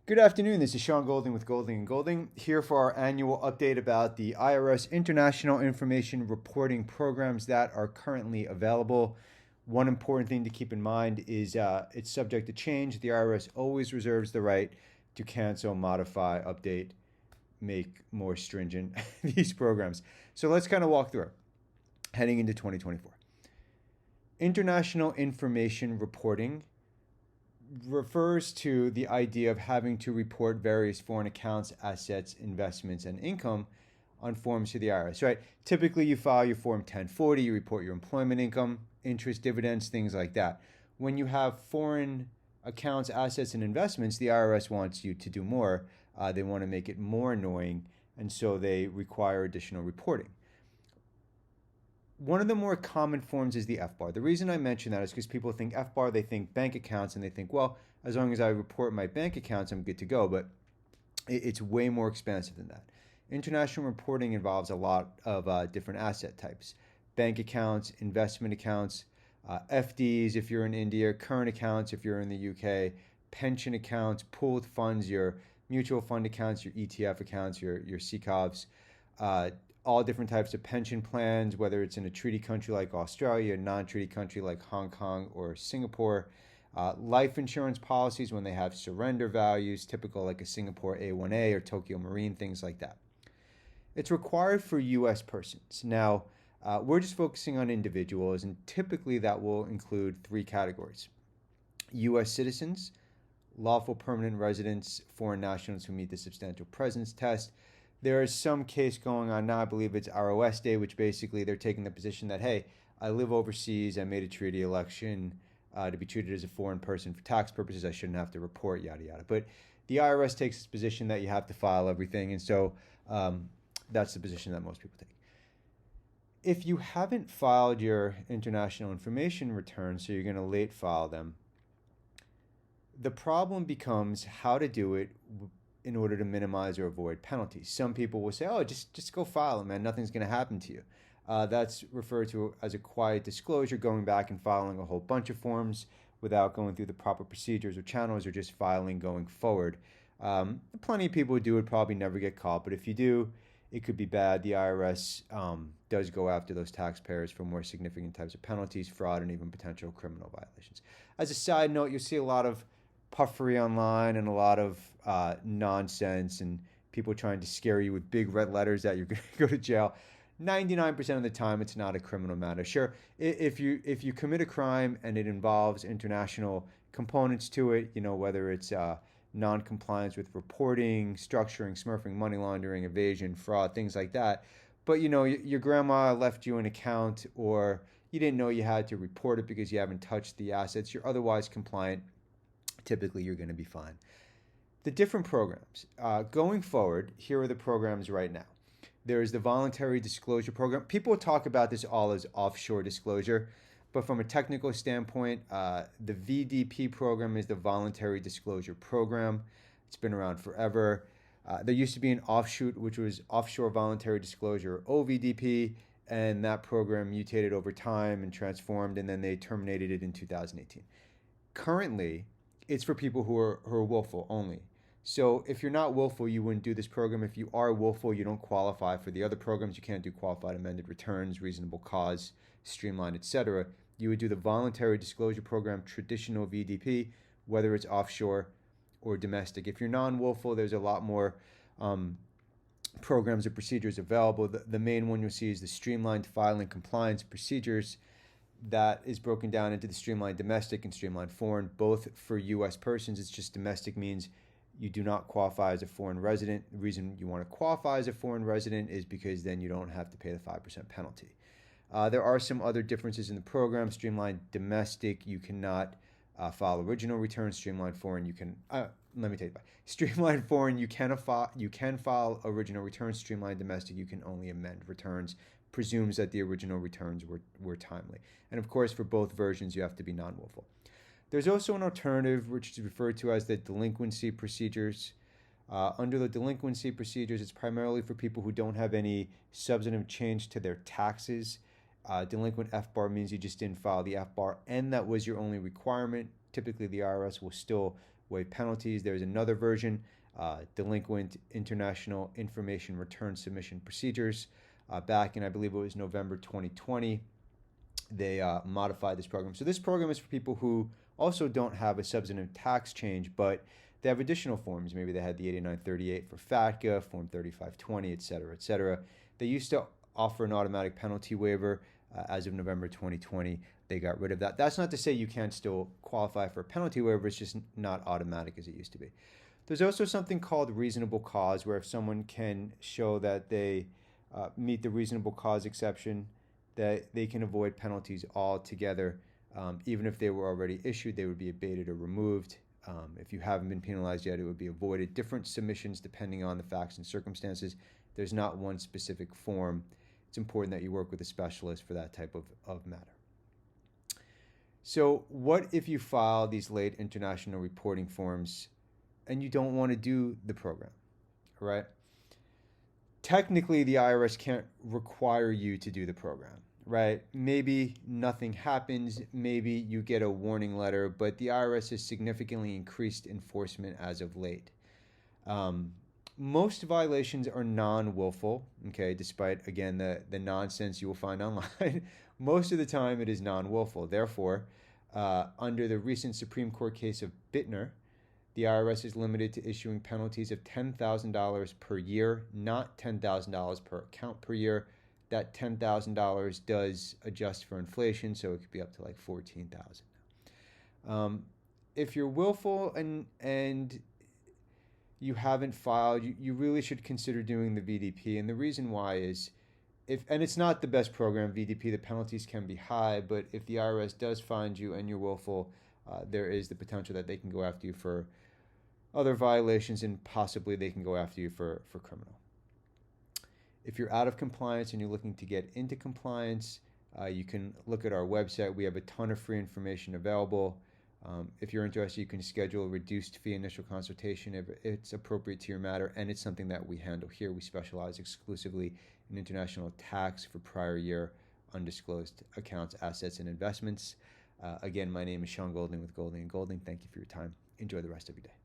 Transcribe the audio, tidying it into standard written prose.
Good afternoon. This is Sean Golding with Golding and Golding here for our annual update about the IRS International Information Reporting programs that are currently available. One important thing to keep in mind is it's subject to change. The IRS always reserves the right to cancel, modify, update, make more stringent these programs. So let's kind of walk through it heading into 2024. International information reporting refers to the idea of having to report various foreign accounts, assets, investments, and income on forms to the IRS, right? Typically, you file your Form 1040, you report your employment income, interest, dividends, things like that. When you have foreign accounts, assets, and investments, the IRS wants you to do more. They want to make it more annoying, and so they require additional reporting. One of the more common forms is the FBAR. The reason I mention that is because people think FBAR, they think bank accounts, and they think, well, as long as I report my bank accounts, I'm good to go. But it's way more expansive than that. International reporting involves a lot of different asset types: bank accounts, investment accounts, FDs if you're in India, current accounts if you're in the UK, pension accounts, pooled funds, your mutual fund accounts, your ETF accounts, your CCOVs, all different types of pension plans, whether it's in a treaty country like Australia, a non-treaty country like Hong Kong or Singapore, life insurance policies when they have surrender values, typical like a Singapore A1A or Tokyo Marine, things like that. It's required for U.S. persons. Now, we're just focusing on individuals, and typically that will include three categories: U.S. citizens, lawful permanent residents, foreign nationals who meet the substantial presence test. There is some case going on now, I believe it's ROS Day, which basically they're taking the position that, hey, I live overseas, I made a treaty election to be treated as a foreign person for tax purposes, I shouldn't have to report, yada, yada. But the IRS takes this position that you have to file everything, and so that's the position that most people take. If you haven't filed your international information returns, so you're going to late file them, the problem becomes how to do it in order to minimize or avoid penalties. Some people will say, oh, just go file it, man. Nothing's going to happen to you. That's referred to as a quiet disclosure, going back and filing a whole bunch of forms without going through the proper procedures or channels, or just filing going forward. Plenty of people who do it probably never get caught, but if you do, it could be bad. The IRS does go after those taxpayers for more significant types of penalties, fraud, and even potential criminal violations. As a side note, you'll see a lot of puffery online and a lot of nonsense and people trying to scare you with big red letters that you're going to go to jail. 99% of the time, it's not a criminal matter. Sure, if you commit a crime and it involves international components to it, whether it's non-compliance with reporting, structuring, smurfing, money laundering, evasion, fraud, things like that. But your grandma left you an account, or you didn't know you had to report it because you haven't touched the assets, you're otherwise compliant, typically you're going to be fine. The different programs. Going forward, here are the programs right now. There is the voluntary disclosure program. People talk about this all as offshore disclosure, but from a technical standpoint, the VDP program is the voluntary disclosure program. It's been around forever. There used to be an offshoot, which was offshore voluntary disclosure, OVDP, and that program mutated over time and transformed, and then they terminated it in 2018. Currently, it's for people who are willful only. So if you're not willful, you wouldn't do this program. If you are willful, you don't qualify for the other programs. You can't do qualified amended returns, reasonable cause, streamlined, etc. You would do the voluntary disclosure program, traditional VDP, whether it's offshore or domestic. If you're non-willful, there's a lot more programs and procedures available. The main one you'll see is the streamlined filing compliance procedures. That is broken down into the streamlined domestic and streamlined foreign, both for U.S. persons. It's just domestic means you do not qualify as a foreign resident. The reason you want to qualify as a foreign resident is because then you don't have to pay the 5% penalty. There are some other differences in the program. Streamlined domestic, you cannot file original returns. Streamlined foreign, you can. Let me take it back. Streamlined foreign, you can file original returns. Streamlined domestic, you can only amend returns. Presumes that the original returns were timely. And of course, for both versions, you have to be non-willful. There's also an alternative, which is referred to as the delinquency procedures. Under the delinquency procedures, it's primarily for people who don't have any substantive change to their taxes. Delinquent FBAR means you just didn't file the FBAR, and that was your only requirement. Typically, the IRS will still Avoid Penalties. There's another version, Delinquent International Information Return Submission Procedures. Back in, I believe it was November 2020, they modified this program. So this program is for people who also don't have a substantive tax change, but they have additional forms. Maybe they had the 8938 for FATCA, Form 3520, et cetera, et cetera. They used to offer an automatic penalty waiver. As of November 2020, they got rid of that. That's not to say you can't still qualify for a penalty waiver. It's just not automatic as it used to be. There's also something called reasonable cause, where if someone can show that they meet the reasonable cause exception, that they can avoid penalties altogether. Even if they were already issued, they would be abated or removed. If you haven't been penalized yet, it would be avoided. Different submissions depending on the facts and circumstances. There's not one specific form. It's important that you work with a specialist for that type of matter. So what if you file these late international reporting forms and you don't want to do the program, right? Technically, the IRS can't require you to do the program, right? Maybe nothing happens, maybe you get a warning letter, but the IRS has significantly increased enforcement as of late. Most violations are non-willful, okay, despite, again, the nonsense you will find online. Most of the time it is non-willful. Therefore, under the recent Supreme Court case of Bittner, the IRS is limited to issuing penalties of $10,000 per year, not $10,000 per account per year. That $10,000 does adjust for inflation, so it could be up to like $14,000. If you're willful and you haven't filed, you really should consider doing the VDP. And the reason why is, and it's not the best program, VDP, the penalties can be high, but if the IRS does find you and you're willful, there is the potential that they can go after you for other violations, and possibly they can go after you for criminal. If you're out of compliance and you're looking to get into compliance, you can look at our website. We have a ton of free information available. If you're interested, you can schedule a reduced fee initial consultation if it's appropriate to your matter, and it's something that we handle here. We specialize exclusively in international tax for prior year undisclosed accounts, assets, and investments. Again, my name is Sean Golding with Golding & Golding. Thank you for your time. Enjoy the rest of your day.